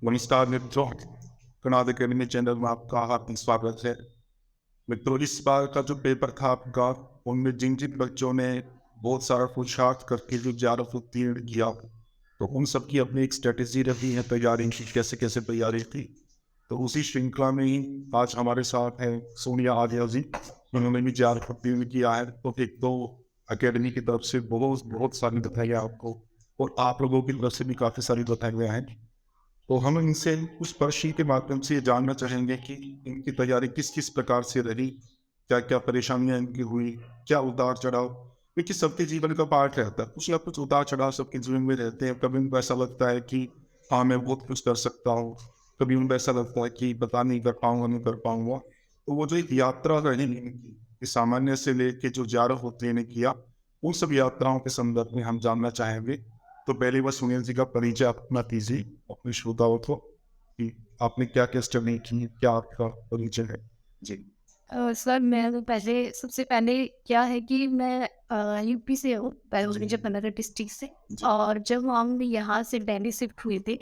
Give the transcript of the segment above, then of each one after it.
नमस्कार मित्रों, canard academy channel में आपका हार्दिक स्वागत है। मित्रों, इस बार का जो पेपर था आपका, उनमें जिन जिन बच्चों ने बहुत सारा पुरुषार्थ करके जो 11 उत्तीर्ण किया, तो उन सब की अपनी एक स्ट्रेटेजी रही है तैयारी की, कैसे कैसे तैयारी थी। तो उसी श्रृंखला में ही आज हमारे साथ है सोनिया आर्या जी। उन्होंने भी 11 उत्तीर्ण किया है। तो एक तो अकेडमी की तरफ से बहुत बहुत सारी बधाइयाँ आपको, और आप लोगों की तरफ से भी काफ़ी सारी बधाइयाँ हैं। तो हम इनसे कुछ प्रश्न के माध्यम से ये जानना चाहेंगे कि इनकी तैयारी किस किस प्रकार से रही, क्या क्या परेशानियां इनकी हुई, क्या उतार चढ़ाव। क्योंकि सबके जीवन का पार्ट रहता है, कुछ ना कुछ उतार चढ़ाव सबके जीवन में रहते हैं। कभी उनको ऐसा लगता है कि हाँ मैं बहुत कुछ कर सकता हूँ, कभी उनको ऐसा लगता है कि पता नहीं कर पाऊंगा नहीं कर पाऊंगा। तो वो जो एक यात्रा रही इनकी, कि सामान्य से लेके जो 11 होते हैं किया, उन सब यात्राओं के संदर्भ में हम जानना चाहेंगे। तो पहले बस सुनील जी का परिचय अपना कीजिए अपने श्रोताओं को, कि आपने क्या क्या स्टडी की, क्या आपका परिचय है जी। सर मैं तो पहले सबसे पहले क्या है कि मैं यूपी से हूँ, पहले मुझे पन्ना डिस्ट्रिक्ट से। जी। और जब हम यहाँ से दिल्ली शिफ्ट हुए थे,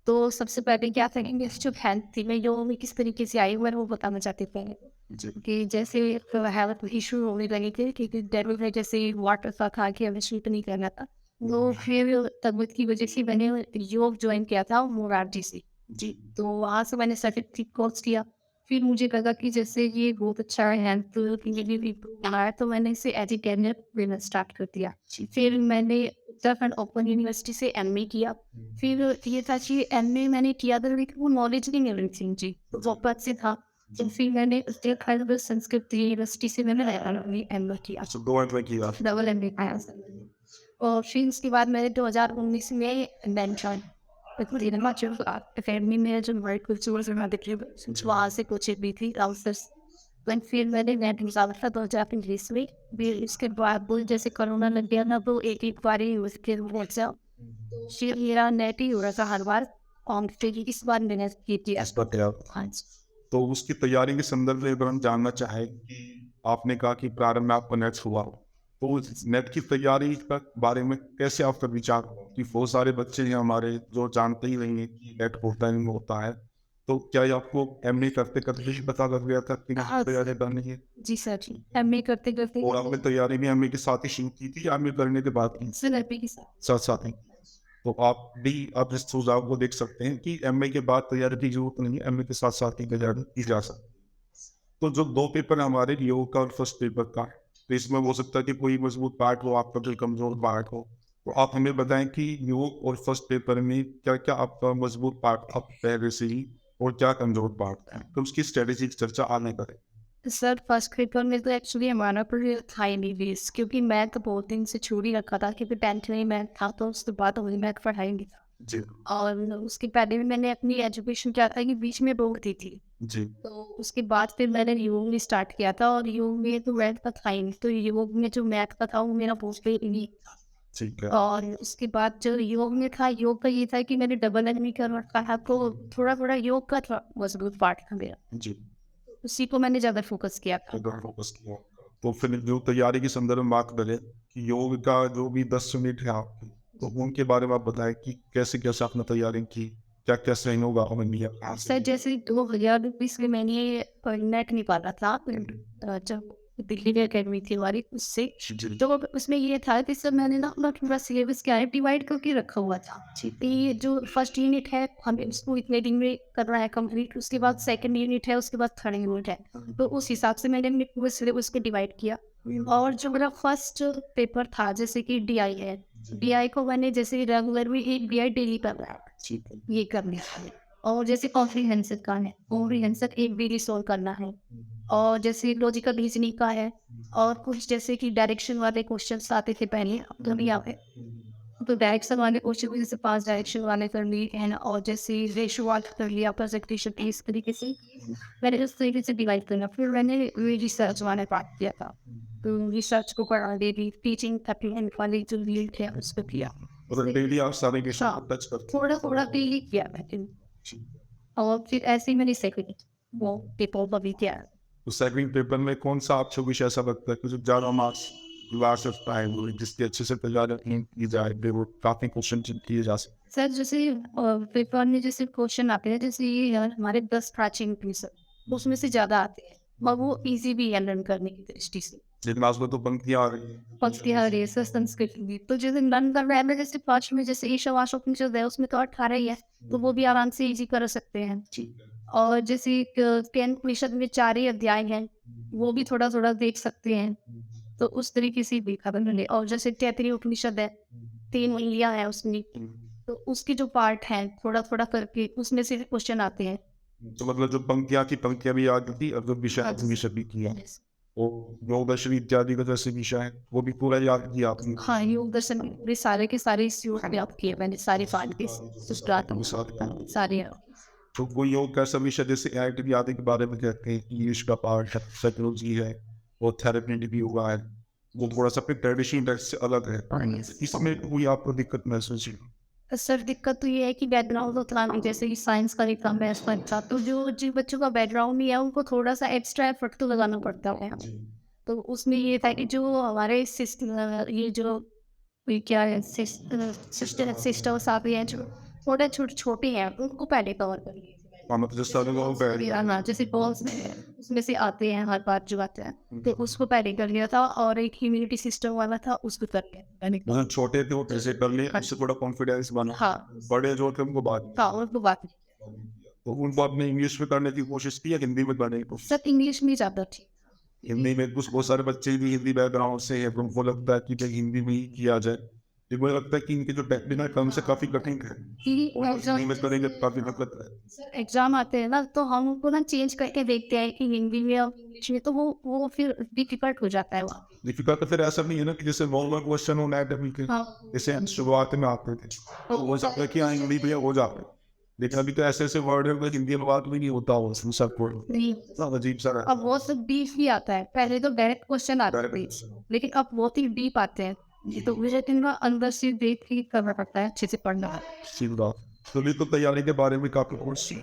तो सबसे पहले क्या था कि मेरी जो हेल्थ थी, मैं जो मैं किस तरीके से आई हूँ मैं वो बताना चाहती थी पहले। जी। कि जैसे हेल्थ इशू होने लगे थे, क्योंकि दिल्ली में जैसे वाटर का था कि हमें स्लीप नहीं करना था। तो फिर तबीयत की वजह से मैंने योग ज्वाइन किया था मोरारजी से। जी। तो वहाँ से मैंने सर्टिफिकेट कोर्स किया। फिर मुझे लगा कि जैसे ये बहुत अच्छा है, हेल्थ के लिए भी इम्प्रूव रहा है, तो मैंने इसे एज ए कैरियर लेना स्टार्ट कर दिया। फिर मैंने उत्तराखंड ओपन यूनिवर्सिटी से एमए किया। फिर ये था कि एमए मैंने किया था, लेकिन वो नॉलेज नहीं मिल रही थी मुझे, तो वापस से था। तो फिर मैंने उत्तराखंड संस्कृत यूनिवर्सिटी से मैंने एमए किया, अच्छा, दो मिनट में की बात। डबल एमए पाया सर मैंने। और फिर उसके बाद मैंने 2019 में बैंक ज्वाइन हिमाचल अकेडमी में, जो वर्ल्ड कल्चर वहाँ से कोचिंग भी थी राउसर्स। फिर मैंने नेट निकाला था 2020 में। फिर इसके बाद वो जैसे कोरोना लग गया ना, तो एक एक बार ही उसके व्हाट्सएप फिर मेरा नेट ही हो रहा था हर बार। और फिर इस बार मैंने की थी इस पर क्या, हाँ जी। तो उसकी तैयारी के संदर्भ में अगर हम जानना चाहें कि आपने कहा कि प्रारंभ में आपको नेट हुआ, तो उस नेट की तैयारी का बारे में कैसे आपका विचार हुआ? कि बहुत सारे बच्चे हैं हमारे जो जानते ही नहीं है कि नेट होता है नहीं होता है। तो क्या ये आपको एमए करते करते ही पता लग गया था कि हाँ तैयारी करनी है? जी सर जी, एमए करते करते और आपने तैयारी भी एमए के साथ ही शुरू की थी या एमए करने के बाद की? सर एमए के साथ। साथ साथ ही। तो आप भी आप इस सुझाव को देख सकते हैं कि एमए के बाद तैयारी की जरूरत नहीं है, एमए के साथ साथ ही तैयारी की जा सकती है। तो जो दो पेपर है हमारे, योग का और फर्स्ट पेपर का, तो इसमें हो सकता है कि कोई मजबूत पार्ट हो, आपका कोई कमजोर पार्ट हो। तो आप हमें बताएं कि योग और फर्स्ट पेपर में क्या क्या आपका मजबूत पार्ट था पहले से ही, और क्या कमजोर पार्ट था, तो उसकी स्ट्रेटेजी की चर्चा आने करें। सर फर्स्ट पेपर में तो एक्चुअली हमारा पर था ही नहीं बेस, क्योंकि मैथ तो बहुत दिन से छोड़ ही रखा था, क्योंकि 10th में मैथ था, तो उसके बाद मुझे मैथ पढ़ाई नहीं था। जी। और उसके पहले भी मैंने अपनी एजुकेशन क्या था कि बीच में रोक दी थी। जी। तो उसके बाद फिर मैंने योग में स्टार्ट किया था, और योग में तो मैथ का था ही नहीं, तो योग में जो मैथ का था वो मेरा बहुत ही नहीं था। ठीक है। और उसके बाद जो योग में था, योग का ये था कि मैंने डबल एमए कर रखा था, तो थोड़ा थोड़ा योग का थोड़ा मजबूत पार्ट था मेरा, जी। उसी को मैंने ज्यादा फोकस किया था। अगर फोकस किया, तो फिर जो तैयारी के संदर्भ में बात करें कि योग का जो भी 10 यूनिट है आपकी, तो उनके बारे में आप बताएं कि कैसे कैसे आपने तैयारी की, क्या क्या सहयोग आपने लिया। सर जैसे 2020 में मैंने नेट निकाला था, जब दिल्ली में अकेडमी थी हमारी उससे। जी। तो उसमें ये था कि सर मैंने ना अपना पूरा सिलेबस क्या है डिवाइड करके रखा हुआ था कि ये जो फर्स्ट यूनिट है हमें उसको इतने दिन में करना है कंप्लीट, उसके बाद सेकंड यूनिट है, उसके बाद थर्ड यूनिट है। तो उस हिसाब से मैंने अपने पूरे सिलेबस को डिवाइड किया। और जो मेरा फर्स्ट पेपर था जैसे कि डीआई है, डीआई को मैंने जैसे रेगुलर में एक डीआई डेली करना है, ठीक है। ये करना है। और जैसे कॉम्प्रिहेंसिव का है, कॉम्प्रिहेंसिव एक डेली सॉल्व करना है। और जैसे लॉजिकल रीजनिंग का है, और कुछ जैसे कि डायरेक्शन वाले क्वेश्चंस आते थे पहले, अब तो नहीं आते। तो डायरेक्शन वाले क्वेश्चन भी जैसे 5 डायरेक्शन वाले कर लिए हैं, और जैसे रेशियो वाला कर लिया, प्रेजेंटेशन इस तरीके से मैंने उस तरीके से डिवाइड करना। फिर मैंने रिसर्च वाला पार्ट किया था, तो रिसर्च को पढ़ा दे दी, टीचिंग थर्टी वाली जो रीड है उस पर किया। मतलब डेली आप सारे विषय हाँ, को टच करते हैं। थोड़ा थोड़ा पे ही किया मैंने। ठीक है। और फिर ऐसे ही मैंने सेकंड वो पेपर पर भी किया। तो सेकंड पेपर में कौन सा आपको विषय ऐसा लगता है कि जो ज्यादा मार्क्स ला सकता है, वो जिसकी अच्छे से तैयारी की जाए, फिर वो काफी क्वेश्चन किए जा सकते सर जैसे पेपर में जैसे क्वेश्चन आते हैं, जैसे ये हमारे 10 प्राचीन उपनिषद उसमें से ज़्यादा आते हैं और वो ईज़ी भी है लर्न करने की दृष्टि से। जितना उसमें तो पंक्तियाँ आ रही हैं। पंक्तियाँ रेस संस्कृत भी तो जैसे लर्न कर रहे हैं, जैसे 5 में जैसे ईशावास्य उपनिषद है उसमें तो 18 ही है, तो वो भी आराम से ईज़ी कर सकते हैं। और जैसे 10 उपनिषद में 4 ही अध्याय हैं, वो भी थोड़ा-थोड़ा देख सकते हैं। तो उस तरीके से देखा था मैंने। और जैसे तैत्तिरीय उपनिषद है, 3 उंगलियाँ हैं उसमें, तो उसके जो पार्ट हैं थोड़ा-थोड़ा करके उसमें से भी क्वेश्चन आते हैं। तो मतलब जो पंक्तियाँ थी, पंक्तियाँ भी याद थी और जो विषय विषय भी किया। यस। वो योग दर्शन इत्यादि का जैसे विषय है, वो भी पूरा याद किया आपने। हाँ, योग दर्शन पूरे सारे के सारे इस योग में आप किए मैंने, सारे पार्ट के स्टार्ट वो साथ सारे। तो वो योग का सब विषय जैसे एआईटी आदि के बारे में कहते हैं कि इंग्लिश का पार्ट है, साइकोलॉजी है, और थेरेपी भी हुआ है, वो थोड़ा सा फिर ट्रेडिशनल टेस्ट से अलग है। इसमें कोई आपको दिक्कत महसूस हुई? सर दिक्कत तो ये है कि बैकग्राउंड उतना नहीं, जैसे कि साइंस का एग्जाम है इसका था, तो जो जिन बच्चों का बैकग्राउंड नहीं है उनको थोड़ा सा एक्स्ट्रा एफर्ट तो लगाना पड़ता है। तो उसमें ये था कि जो हमारे ये जो ये क्या है सिस्टर्स आते हैं जो थोड़े छोटे हैं उनको पहले कवर कर लिए हाँ, मतलब जैसे सारे लोग हाँ, जैसे बॉल्स में उसमें से आते हैं हर बार जो आते हैं, तो उसको पहले कर लिया था। और एक इम्यूनिटी सिस्टम वाला था उसको कर लिया मैंने। मतलब छोटे थे वो कैसे कर लिए, इससे थोड़ा कॉन्फिडेंस बना। हाँ बड़े जो थे उनको बाद हाँ, उनको बात तो उनको आपने इंग्लिश में करने की कोशिश की या हिंदी में करने की कोशिश? सब इंग्लिश में ज़्यादा थी। हिंदी में कुछ बहुत सारे बच्चे भी हिंदी बैकग्राउंड से है, उनको लगता है कि भाई हिंदी में ही किया जाए, लेकिन मुझे लगता है कि इनके जो टेक्निकल टर्म से काफी कठिन है, और हिंदी में करेंगे तो काफी दिक्कत है। एग्जाम आते हैं ना, तो हम उनको ना चेंज करके देखते हैं कि हिंदी में और इंग्लिश में, तो वो फिर डिफिकल्ट हो जाता है वहाँ। दीपिका तो फिर ऐसा नहीं है ना कि जैसे नॉर्मल क्वेश्चन हो एनाटॉमी के, हाँ जैसे शुरुआत में आते थे तो हो सकता है कि हाँ हिंदी में हो जाते, लेकिन अभी तो ऐसे ऐसे वर्ड है हिंदी में बात भी नहीं होता हो सबको, नहीं, अजीब सा रहता अब वो सब डीप ही आता है, पहले तो डायरेक्ट क्वेश्चन आते थे, लेकिन अब बहुत ही डीप आते हैं। ये तो मुझे दिन अंदर से देख के करना पड़ता है, अच्छे से पढ़ना है। सीधा। तो भी तो तैयारी के बारे में काफी कुछ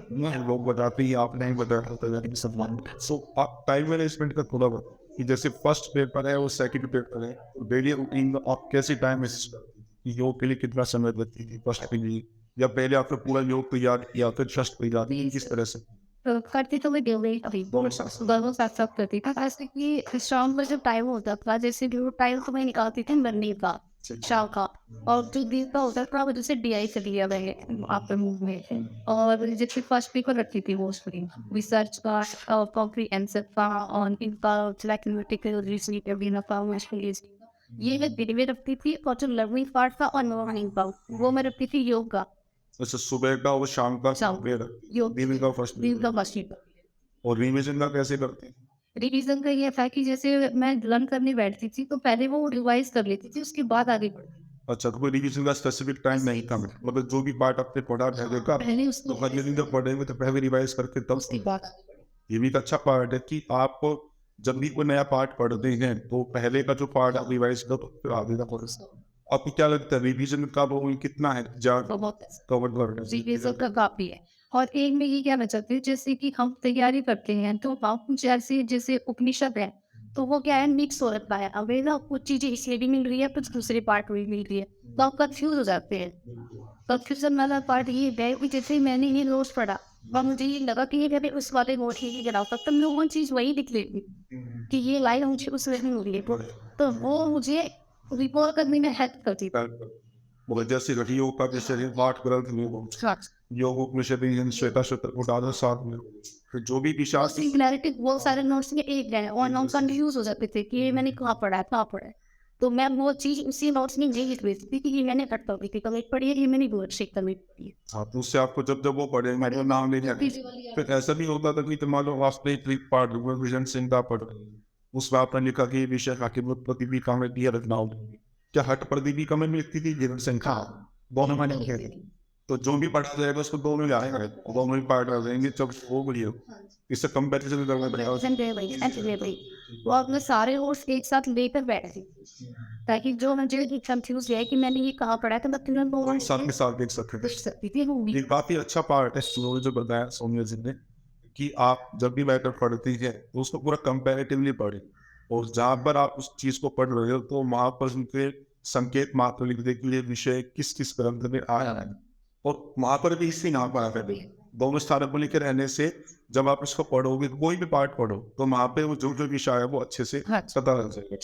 लोग बताते ही आप नहीं बताया तैयारी के सम्मान। सो आप टाइम मैनेजमेंट का थोड़ा बताओ कि जैसे फर्स्ट पेपर है और सेकंड पेपर है, डेली रूटीन में आप कैसे टाइम मैनेज करती थी? योग के लिए कितना समय लगती थी फर्स्ट के लिए, या पहले आपने पूरा योग तैयार किया फिर फर्स्ट तैयार किस तरह से? तो करती तो मैं डेली अभी दोनों साथ करती थी, ऐसे कि शाम का जब टाइम होता था, जैसे भी वो टाइम तो मैं निकालती थी मरने का, शाम का। और जो दिन का होता था वजह से DI कर लिया मैंने आफ्टरनून में। और जैसे फर्स्ट पेपर रखती थी वो उसमें रिसर्च का, कॉम्प्रिहेंसिव का, और इनका थ्योरेटिकल रीजनिंग भी रखा हुआ है, ये मैं दिन में रखती थी। और जो लर्निंग पार्ट था और मॉर्निंग का वो मैं रखती थी योग का। अच्छा, सुबह का और शाम का शाम योग दिन का फर्स्ट दिन का फर्स्ट पेपर। और रिविजन का कैसे करते हैं? रिवीजन का ये था कि जैसे मैं लर्न करने बैठती थी तो पहले वो रिवाइज कर लेती थी, उसके बाद आगे बढ़ती थी। अच्छा, तो कोई रिविजन का स्पेसिफिक टाइम नहीं था, मतलब जो भी पार्ट आपने पढ़ा पहले का पहले तो उसको अगले दिन जब पढ़ेंगे तो पहले रिवाइज करके तब उसके बाद आगे बढ़ती ये भी एक अच्छा पार्ट है कि आप जब भी कोई नया पार्ट पढ़ते हैं तो पहले का जो पार्ट आप रिवाइज करो तो फिर आगे का पढ़ो। आपको क्या लगता है रिविजन का वो कितना है थी। बहुत कवर कर रिवीजन का काफी है। और एक में ये कहना चाहती हूँ, जैसे कि हम तैयारी करते हैं तो हम जैसे जैसे उपनिषद है, तो वो क्या है मिक्स हो रखा है, हमें ना कुछ चीजें इसलिए भी मिल रही है कुछ दूसरे पार्ट में मिल रही है, तो आप कंफ्यूज हो जाते हैं। कंफ्यूजन वाला पार्ट ये है कि जैसे मैंने ये नोट्स पढ़ा और मुझे ये लगा कि ये मैंने उस वाले नोट ही गिरा सकता, मैं वो चीज़ वही लिख लेती कि ये लाइन मुझे उस नहीं हो रही है, तो वो मुझे रिकॉल करने में हेल्प करती थी। मतलब जैसे योग का जैसे 8 ग्रंथ में योग उपनिषद श्वेता श्वेता उदाहरण साथ में फिर जो भी विषय सिमिलैरिटी बहुत सारे नोट्स में एक है, और हम कंफ्यूज हो जाते थे कि ये मैंने कहाँ पढ़ा है कहाँ पढ़ा है, तो मैं वो चीज़ उसी नोट्स में नहीं लिख रही थी कि ये मैंने कट पढ़ी थी कमिट पढ़ी है, ये मैंने बहुत शेख कमिट पढ़ी है। हाँ, तो उससे आपको जब जब वो पढ़े मेरे नाम ले जाए फिर ऐसा भी होता था कि मान लो वास्तव ट्रिक पार्ट विजन चिंता पढ़ उसमें आपने लिखा कि विषय की प्रतिदीपिका में दिया रखना होगी, क्या हट प्रतिदीपिका में लिखती थी जीवन संख्या दोनों में लिखे थे, तो जो भी पढ़ा जाएगा उसको दोनों में आएगा, दोनों ही पार्ट आ जाएंगे जब वो बोलिए इससे कंपैरिजन करना पड़ेगा। वो अपने सारे नोट्स एक साथ लेकर बैठती ताकि जो मुझे कंफ्यूज है कि मैंने ये कहाँ पढ़ा था मैं तुरंत वो साल के साल देख सकते पूछ सकती थी। वो भी ये काफी अच्छा पार्ट है जो बताया सोनिया जी ने कि आप जब भी मैटर पढ़ती है तो उसको पूरा कंपैरेटिवली पढ़े, और जहाँ पर आप उस चीज को पढ़ रहे हो तो वहां पर उनके संकेत मात्र लिख दे के लिए विषय किस किस ग्रंथ में आया है, और वहाँ पर भी इसी यहाँ पर आता है दोनों स्थानों को लेकर रहने से जब आप इसको पढ़ोगे कोई भी पार्ट पढ़ो तो वहाँ पे वो जो विषय है वो अच्छे से हाँ पता लग जाएगा।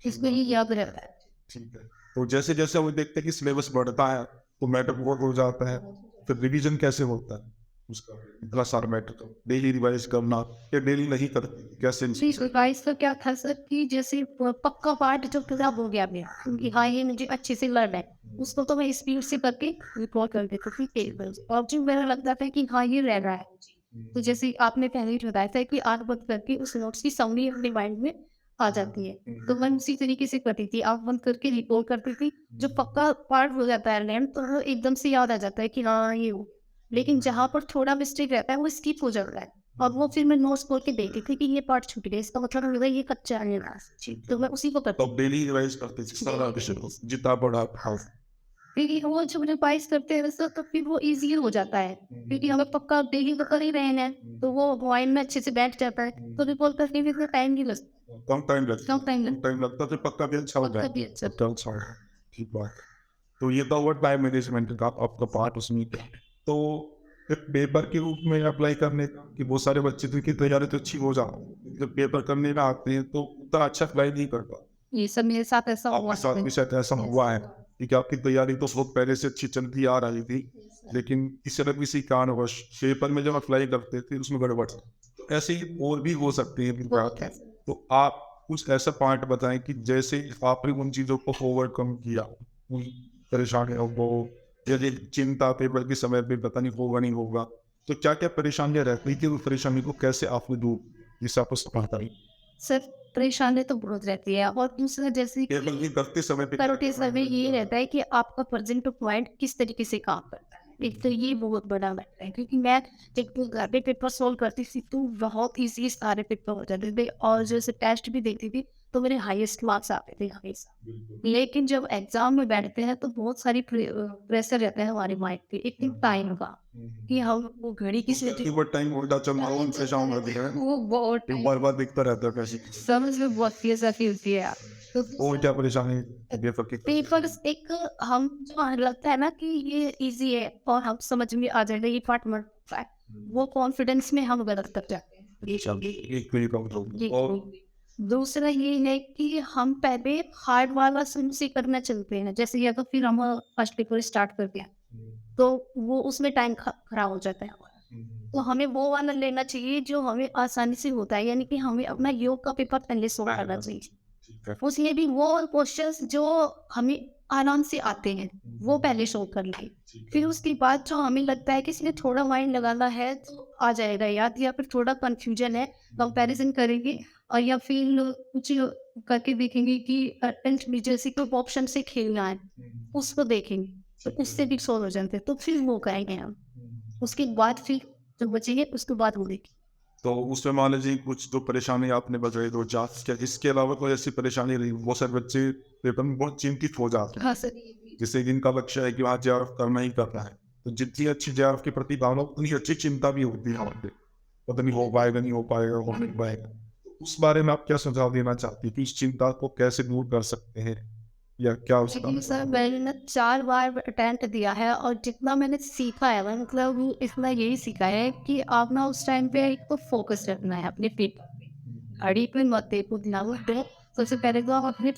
इसमें ही याद रहता है। ठीक है। तो जैसे जैसे वो देखते हैं कि सिलेबस बढ़ता है तो मैटर बहुत हो जाता है, फिर रिवीजन कैसे होता है उसका, इतना सारा मैटर डेली रिवाइज करना या डेली नहीं करते कैसे? जी, रिवाइज का क्या था सर कि जैसे पक्का पार्ट जो पूरा हो गया मेरा कि हाँ ये मुझे अच्छे से लर्न है, उसको तो मैं स्पीड से करके रिकॉर्ड कर देती थी टेबल और जो मेरा लगता था कि हाँ ये रह रहा है। तो जैसे आपने पहले ही बताया था कि आंख बंद करके उस नोट्स की समरी अपने माइंड में आ जाती है, तो मैं उसी तरीके से करती थी, आंख बंद करके रिकॉर्ड करती थी। जो पक्का पार्ट हो जाता है लर्न तो वो एकदम से याद आ जाता है कि हाँ ये हो, लेकिन जहाँ पर थोड़ा मिस्टेक रहता है वो स्किप हो जाता है और वो फिर मैं नोट्स खोल के देखती थी कि ये पार्ट छूट गया, इसका मतलब मेरा ये कच्चा है मेरा, तो मैं उसी को करती तो डेली रिवाइज करते थे सारा विषय को, जितना पढ़ा था। क्योंकि वो जब रिवाइज करते हैं वैसे तो फिर वो इजी हो जाता है, क्योंकि हमें पक्का डेली तो कर ही रहे हैं तो वो माइंड में अच्छे से बैठ जाता है, तो रिकॉल करने में इतना टाइम नहीं लगता। कम टाइम लगता, कम टाइम लगता, टाइम लगता तो पक्का भी अच्छा हो पक्का जाए। भी अच्छा। पक्का अच्छा हो जाए। ठीक बात है। तो ये तो हुआ टाइम मैनेजमेंट का आपका पार्ट उसमें था। तो फिर पेपर के रूप में अप्लाई करने का कि बहुत सारे बच्चे तो की तैयारी तो अच्छी हो जाती, जब पेपर करने में आते हैं तो उतना अच्छा अप्लाई नहीं कर पाते। ये सब मेरे साथ ऐसा हुआ आपके साथ भी शायद ऐसा हुआ है कि आपकी तैयारी तो बहुत पहले से अच्छी चलती आ रही थी, लेकिन किसी न किसी कारणवश पेपर में जब अप्लाई करते थे उसमें गड़बड़, तो ऐसे ही और भी हो सकती है बात। तो आप कुछ ऐसा पॉइंट बताएं कि जैसे आपने उन चीज़ों को ओवरकम किया, उन परेशानियों को, यदि चिंता पेपर के समय पे पता नहीं होगा नहीं होगा, तो क्या क्या परेशानियां रहती थी, उस परेशानी को कैसे आपने दूर, जिससे आपको सफलता मिली? सर परेशानी तो बहुत रहती है और दूसरा जैसे कि पेपर की करते समय पे करते समय ये रहता है कि आपका प्रेजेंट पॉइंट किस तरीके से काम करता है, एक तो ये बहुत बड़ा लगता है क्योंकि मैं जब घर पे पेपर सॉल्व करती थी तो बहुत ईजी सारे पेपर हो जाते थे और जैसे टेस्ट भी देती थी तो मेरे हाईएस्ट मार्क्स आते थे हमेशा। लेकिन जब एग्जाम में बैठते हैं तो बहुत सारी प्रेशर रहता है हमारे माइंड पे, एक टाइम का कि हम वो घड़ी की कीबोर्ड टाइम होता चल रहा हूं से शाम कर दिया है, वो बहुत बार बार दिखता रहता है कैसे। समझ में बहुत फिलोसफी होती है। तो वो क्या परेशानी पेपर की? पेपर्स एक हम जो लगता है ना कि ये इजी है और हम समझ में आ जाएगा ये पार्ट मत है, वो कॉन्फिडेंस में हम गलत कर जाते हैं। एक मिनट का ये और दूसरा ये है कि हम पहले हार्ड वाला शुरू से करना चलते हैं, जैसे या तो फिर हम फर्स्ट पेपर स्टार्ट करते हैं तो वो उसमें टाइम खराब हो जाता है हमारा। तो हमें वो वाला लेना चाहिए जो हमें आसानी से होता है, यानी कि हमें अपना योग का पेपर पहले सॉल्व करना चाहिए। उसमें भी वो क्वेश्चंस जो हमें आराम से आते हैं वो पहले सॉल्व कर लें, फिर उसके बाद जो हमें लगता है कि इसमें थोड़ा माइंड लगाना है तो आ जाएगा याद, या फिर थोड़ा कंफ्यूजन है कंपैरिजन करेंगे और या फिर कुछ करके देखेंगे कि अटेंट में जैसे कोई ऑप्शन से खेलना है उसको देखेंगे तो उससे भी सॉल्व हो जाते हैं, तो फिर वो करेंगे हम। उसके बाद फिर जो बचेंगे उसके बाद वो देखेंगे। तो उसमें मान लीजिए कुछ तो परेशानी आपने बताई दो चार, क्या इसके अलावा कोई ऐसी परेशानी रही? बहुत सारे बच्चे पेपर में बहुत चिंतित हो जाते हैं, हाँ सर। जिससे जिनका लक्ष्य है कि वहाँ जेआरएफ करना ही करना है, तो जितनी अच्छी जेआरएफ के प्रति भावना उतनी अच्छी चिंता भी होती है हमारे, पता नहीं हो पाएगा नहीं हो पाएगा हो नहीं पाएगा। उस बारे में आप क्या सुझाव देना चाहती है कि इस चिंता को कैसे दूर कर सकते हैं या क्या उसका? लेकिन सर मैंने ना 4 बार अटेम्प्ट दिया है और जितना मैंने सीखा है मैं मतलब इतना यही सीखा है कि आप ना उस टाइम पे एक तो फोकस रखना है अपने पेपर पे, घड़ी पे मत देखो दिमाग पे। सबसे पहले तो आप अपने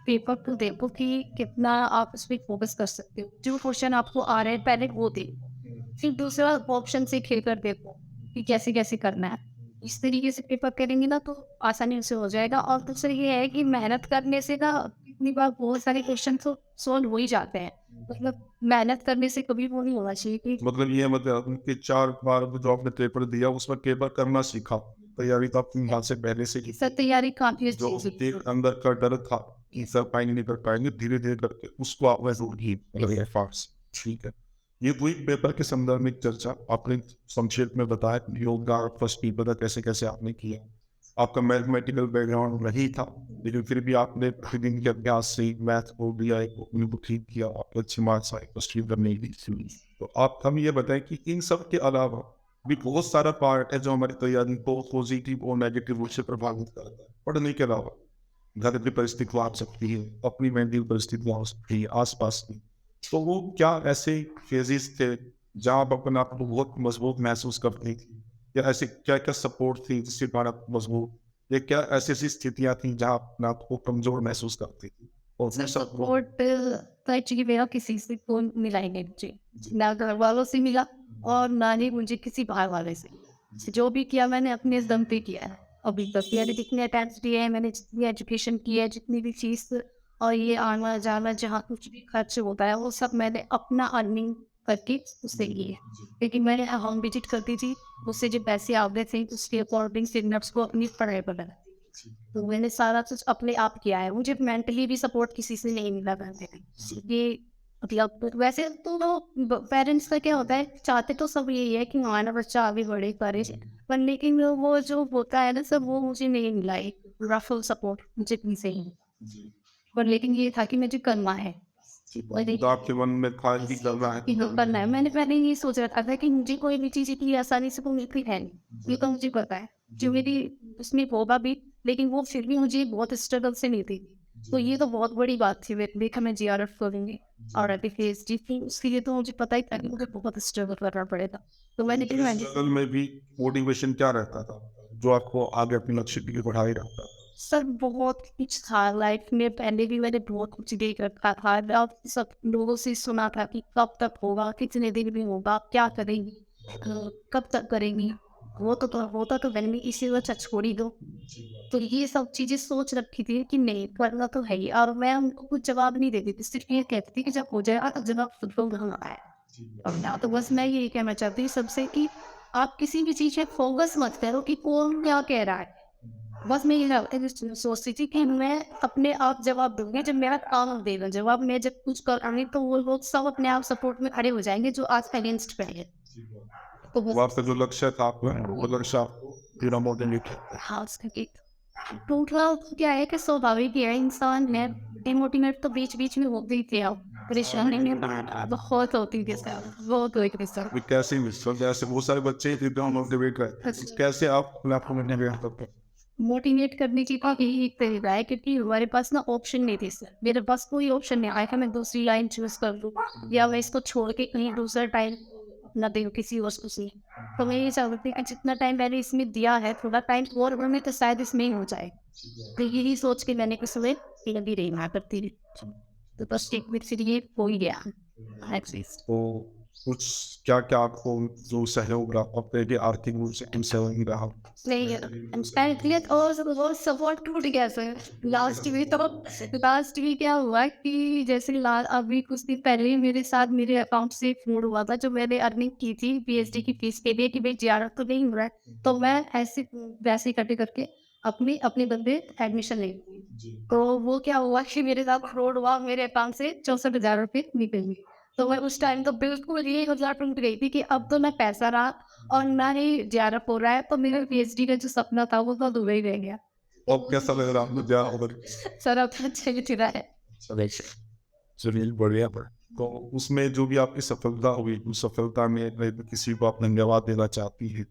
पेपर को देखो कि कितना आप उस पर फोकस कर सकते हो, जो क्वेश्चन आपको आ रहे हैं पहले वो देखो, फिर दूसरा ऑप्शन से खेल कर देखो कि कैसे कैसे करना है। इस तरीके से पेपर करेंगे ना तो आसानी से हो जाएगा। और दूसरा ये है कि मेहनत करने से ना कितनी बार बहुत सारे क्वेश्चन तो सॉल्व हो ही जाते हैं, मतलब मेहनत करने से कभी वो नहीं होना चाहिए कि मतलब ये मतलब उनके 4 बार जो आपने पेपर दिया उसमें पेपर करना सीखा, तैयारी तो अपनी हाथ से पहले से की, सर तैयारी काफी जो अच्छी थी। एक अंदर का डर था कि सर फाइनल नहीं कर पाएंगे, धीरे धीरे करके उसको आप जरूर ही फास्ट। ठीक है, ये हुई पेपर के संदर्भ में चर्चा। आपने संक्षेप में बताया योगा फर्स्ट पेपर का कैसे कैसे आपने किया, आपका मैथमेटिकल बैकग्राउंड नहीं था लेकिन फिर भी आपने प्रतिदिन के अभ्यास से मैथ को दिया, एक ठीक किया, आपको अच्छे मार्क्स आए फर्स्ट पेपर में भी। तो आप हम ये बताएं कि इन सब के अलावा भी बहुत सारा पार्ट है जो हमारी तैयारी को पॉजिटिव और नेगेटिव रूप से प्रभावित करता है। पढ़ने के अलावा घर की परिस्थिति आ सकती है, अपनी मेंटल परिस्थिति आ सकती है, आसपास की, तो वो क्या ऐसे फेजेस थे जहाँ आप अपने आप को बहुत मजबूत महसूस करती थी, या ऐसे क्या क्या सपोर्ट थी जिसके कारण आप मजबूत, या क्या ऐसी ऐसी स्थितियाँ थी जहाँ आप अपने आप को कमजोर महसूस करती थी और सर फिर सब सपोर्ट तो एक्चुअली मेरा किसी से कोई मिला ही नहीं मुझे, जी ना घर वालों से मिला और ना ही मुझे किसी बाहर वाले से। जो भी किया मैंने अपने दम पे किया है अभी तक। मैंने जितने अटेम्प्ट्स दिए हैं, मैंने जितनी एजुकेशन की है, जितनी भी चीज़ और ये आना जाना जहाँ कुछ भी खर्च होता है वो सब मैंने अपना अर्निंग करके उससे की है। लेकिन मैंने होम विजिट करती थी, उससे जो पैसे आते थे उसके अकॉर्डिंग फिर मैं उसको अपनी पढ़ाई पर लगाती थी। तो मैंने सारा कुछ अपने आप किया है, मुझे मेंटली भी सपोर्ट किसी से नहीं मिला करते थे। ये मतलब वैसे तो पेरेंट्स का क्या होता है, चाहते तो सब यही है कि हमारा बच्चा आगे बढ़े करे, पर लेकिन वो जो होता है ना सब वो मुझे नहीं मिला, एक पूरा फुल सपोर्ट मुझे कहीं से ही। पर लेकिन ये था कि मुझे करना है और तो आपके मन में था कि करना है। कि हाँ, करना है। मैंने पहले ये सोच रखा था कि मुझे कोई भी चीज़ इतनी आसानी से तो मिलती है नहीं, ये तो मुझे पता है। जो मेरी उसमें होगा भी, लेकिन वो फिर भी मुझे बहुत स्ट्रगल से मिलती थी। तो ये तो बहुत बड़ी बात थी मेरे लिए कि मैं जीआरएफ करूँगी और अभी पीएचडी थी, उसके लिए तो मुझे पता ही था कि मुझे बहुत स्ट्रगल करना पड़ेगा। तो मैंने स्ट्रगल में भी मोटिवेशन क्या रहता था जो आपको आगे अपने लक्ष्य की ओर बढ़ाए रखता था? सर बहुत कुछ था लाइफ में, पहले भी मैंने बहुत कुछ देख रखा था और सब लोगों से सुना था कि कब तक होगा, कितने दिन में होगा, क्या करेंगी, कब तक करेंगी। वो तो होता तो मैंने इसी वजह से छोड़ी दो। तो ये सब चीजें सोच रखी थी कि नहीं करना तो है ही, और मैं उनको कुछ जवाब नहीं देती थी, सिर्फ ये कहती थी कि जब हो जाएगा तब जवाब खुद को घूमना है। और ना तो बस मैं यही कहना चाहती हूँ सबसे कि आप किसी भी चीज पे फोकस मत करो कि कौन क्या कह रहा है। बस मैं ये सोचती थी कि मैं अपने आप जवाब दूंगी, जब मेरा काम देगा जवाब, मैं जब कुछ करूँगी तो वो लोग सब अपने आप सपोर्ट में खड़े हो जाएंगे जो आज अगेंस्ट पे है। तो वो आपका जो लक्ष्य था आपका, वो लक्ष्य आपको पूरा मोटिवेट करता है। हाँ, उसका कि टूटना क्या है कि स्वाभाविक ही है, इंसान है, डिमोटिवेट तो बीच बीच में होती ही थी। अब परेशानी में बहुत होती थी सर, बहुत हुई थी सर। वे कैसे मिस्टर जैसे बहुत सारे बच्चे थे जो मोटिवेट करते हैं, कैसे आप अपने आप को मोटिवेट करते हैं? मोटिवेट करने की तो यही एक तरीका है, क्योंकि हमारे पास ना ऑप्शन नहीं थी सर, मेरे पास कोई ऑप्शन नहीं आया कि मैं दूसरी लाइन चूज कर लूँ या मैं इसको छोड़ के कहीं दूसरा टाइम अपना दूँ किसी और से। तो मैं ये चाहती थी कि जितना टाइम मैंने इसमें दिया है, थोड़ा टाइम और में तो शायद इसमें ही हो जाए। तो यही सोच के मैंने किसी में लगी रही ना करती रही। तो बस एक मिनट फिर ये हो ही गया एटलीस्ट। तो कुछ क्या क्या आपको जो सहयोग रहा अपने लिए आर्थिक रूप से कम सहयोग रहा? नहीं, इंस्टेंटली और सपोर्ट टूट गया सर। लास्ट में क्या हुआ कि जैसे अभी कुछ दिन पहले ही मेरे साथ मेरे अकाउंट से फ्रॉड हुआ था, जो मैंने अर्निंग की थी पीएचडी की फीस के लिए कि भाई जीआरएफ तो नहीं हो रहा है, तो मैं ऐसे वैसे इकट्ठे करके अपने अपने बंदे एडमिशन ले गई। तो वो क्या हुआ कि मेरे साथ फ्रॉड हुआ, मेरे अकाउंट से 64,000 रुपये निकल गए। तो मैं उस टाइम तो बिल्कुल ये मतलब टूट गई थी कि अब तो ना पैसा रहा और ना ही जीआरएफ हो रहा है, तो मेरा पीएचडी का जो सपना था वो तो अधूरा ही रह गया। अब कैसा लग रहा है आपको क्या उधर? सर अब तो अच्छा ही चला है। चलिए बढ़िया पर तो उसमें जो भी आपकी सफलता हुई उस सफलता में किसी को आप धन्यवाद देना चाहती है?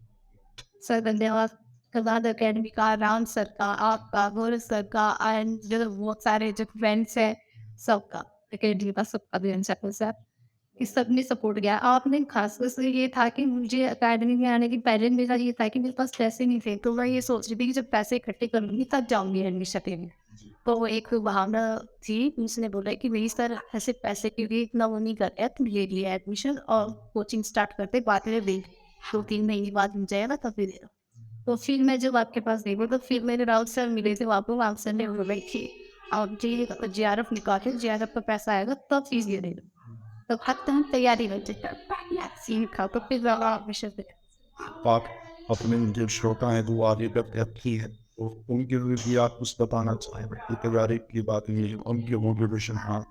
सर धन्यवाद कलाद अकेडमी का, राम सर का, आपका, गौरव सर का एंड जो बहुत सारे जो फ्रेंड्स हैं सबका, अकेडमी का सबका देना चाहता हूँ सर कि सबने सपोर्ट किया। आपने खासकर से ये था कि मुझे अकेडमी में आने के पहले मेरा ये था कि मेरे पास पैसे नहीं थे, तो मैं ये सोच रही थी कि जब पैसे इकट्ठे करूँगी तब जाऊँगी एडमिशन लेने। तो वो एक बहाना थी, उसने बोला कि नहीं सर ऐसे पैसे के लिए इतना वो नहीं कर रहा, तुम ले लिया एडमिशन और कोचिंग स्टार्ट करते बाद में दे 2-3 महीने बाद मिल जाएगा तब दे देना। तो फिर मैं जब आपके पास गई तो फिर मेरे राउत सर मिले थे, वहाँ पे राउत सर ने बोला कि आप जी जीआरएफ निकाले, जीआरएफ का पैसा आएगा तब फीस दे देना। तो खत्म हम तैयारी करते सीन था, तो फिर एडमिशन पे आप अपने जो श्रोता हैं जो आगे तक अच्छी है तो उनके लिए भी आप कुछ बताना चाहेंगे? तैयारी की बात ये है, उनके मोटिवेशन। हाँ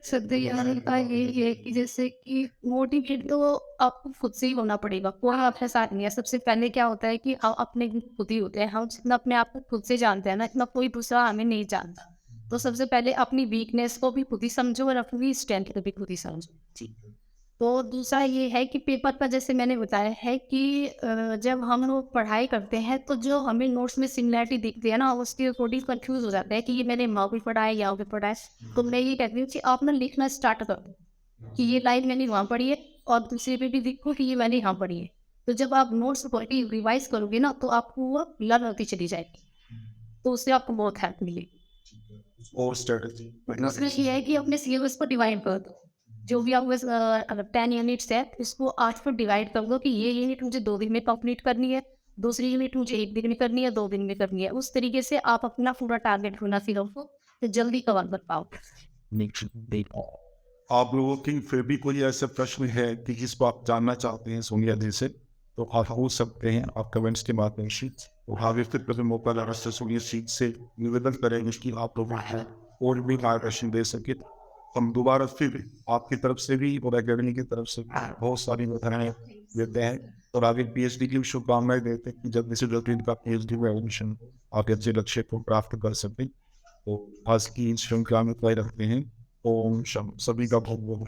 सत्य का यही है कि जैसे कि मोटिवेट तो आपको खुद से ही होना पड़ेगा, कोई आपके साथ नहीं है। सबसे पहले क्या होता है कि हम अपने खुद ही होते हैं, हम जितना अपने आप को खुद से जानते हैं ना, इतना कोई दूसरा हमें नहीं जानता। तो सबसे पहले अपनी वीकनेस को भी खुद ही समझो और अपनी स्ट्रेंथ को भी खुद ही समझो जी। तो दूसरा ये है कि पेपर का जैसे मैंने बताया है कि जब हम लोग पढ़ाई करते हैं तो जो हमें नोट्स में सिमिलैरिटी दिखती है ना, उसके अकॉर्डिंग कंफ्यूज हो जाता है कि ये मैंने वहाँ भी पढ़ा है यहाँ भी पढ़ा है। तो मैं ये कहती हूँ कि आप ना लिखना स्टार्ट कर दो कि ये लाइन मैंने वहाँ पढ़ी है, और दूसरे पे भी लिखो कि ये मैंने यहाँ पढ़ी है। तो जब आप नोट्स पढ़ रिवाइज करोगे ना, तो आपको वो लर्न होती चली जाएगी, तो उससे आपको बहुत हेल्प मिलेगी। और स्ट्रेटजी दूसरा ये है कि अपने सिलेबस को डिवाइड कर दो। जो भी आपके पास अगर 10 यूनिट्स है, इसको 8 पर डिवाइड कर दो कि ये यूनिट मुझे 2 दिन में कंप्लीट करनी है, दूसरी यूनिट मुझे 1 दिन में करनी है, 2 दिन में करनी है। उस तरीके से आप अपना पूरा टारगेट होना सिलेबस को तो जल्दी कवर कर पाओगे। आप लोगों की फिर भी कोई ऐसा प्रश्न है कि जिसको आप जानना चाहते हैं सोनिया जी से, तो आप पूछ सकते हैं आप कमेंट्स के माध्यम से। तो आगे फिर कभी मौका लगा से सोनिया जी से निवेदन करेंगे कि आप लोगों को और भी मार्गदर्शन दे सके। हम दोबारा फिर आपकी तरफ से भी और अकेडमी की तरफ से बहुत सारी बधाई देते हैं और आगे पीएचडी की शुभकामनाएं देते हैं कि जल्दी से जल्दी इनका पीएचडी में एडमिशन आप अच्छे लक्ष्य को प्राप्त कर सकें। तो आज की इस श्रृंखला में तय रखते हैं। ओम शम सभी का बहुत बहुत